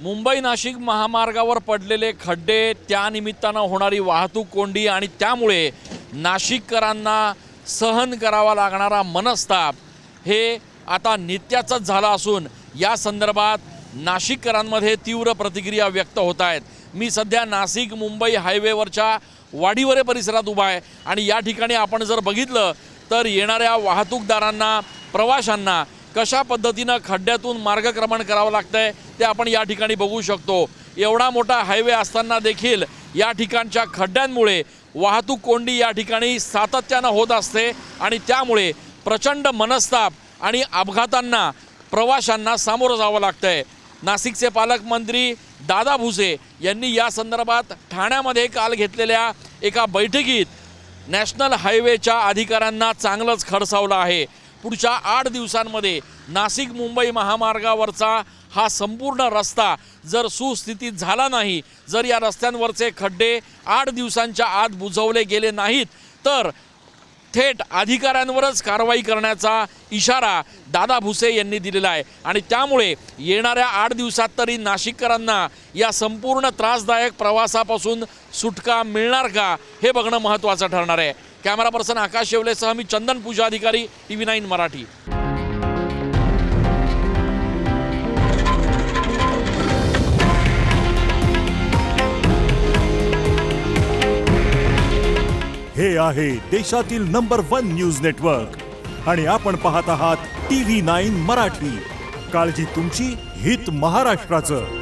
मुंबई नाशिक महामार्गावर पडलेले खड्डे, त्या निमित्तानं होणारी वाहतूक कोंडी आणि त्यामुळे नाशिककरांना सहन करावा लागणारा मनस्ताप हे आता नित्याचंच झाला असून या संदर्भात नाशिककरांमध्ये तीव्र प्रतिक्रिया व्यक्त होत आहेत। मी सध्या नाशिक मुंबई हायवेवरच्या वाडीवरे परिसरात उभा आहे आणि या ठिकाणी आपण जर बघितलं तर येणाऱ्या वाहतूकदारांना, प्रवाशांना कशा पद्धतीनं खड्ड्यातून मार्गक्रमण करावं लागतंय ते आपण या ठिकाणी बघू शकतो। एवढा मोठा हायवे असताना देखील या ठिकाणच्या खड्ड्यांमुळे वाहतूक कोंडी या ठिकाणी सातत्यानं होत असते आणि त्यामुळे प्रचंड मनस्ताप आणि अपघातांना प्रवाशांना सामोरं जावं लागतंय। नाशिकचे पालकमंत्री दादा भुसे यांनी या संदर्भात ठाण्यामध्ये काल घेतलेल्या एका बैठकीत नॅशनल हायवेच्या अधिकाऱ्यांना चांगलंच खडसावलं आहे। पुढच्या 8 दिवसांमध्ये नाशिक मुंबई महामार्गावरचा हा संपूर्ण रस्ता जर सुस्थितीत झाला नाही, जर या रस्त्यांवरचे खड्डे 8 दिवसांच्या आत बुजवले गेले नाहीत तर थेट अधिकाऱ्यांवरच कारवाई करण्याचा इशारा दादा भुसे यांनी दिलेला आहे आणि त्यामुळे येणाऱ्या 8 दिवसात तरी नाशिककरांना या संपूर्ण त्रासदायक प्रवासापासून सुटका मिळणार का हे बघणं महत्त्वाचं ठरणार आहे। कॅमेरा पर्सन आकाश शेवलेसह मी चंदन पूजा अधिकारी, TV9 मराठी। हे आहे देशातील नंबर 1 न्यूज नेटवर्क आणि आपण पाहत आहात TV9 मराठी। काळजी तुमची, हित महाराष्ट्राचं।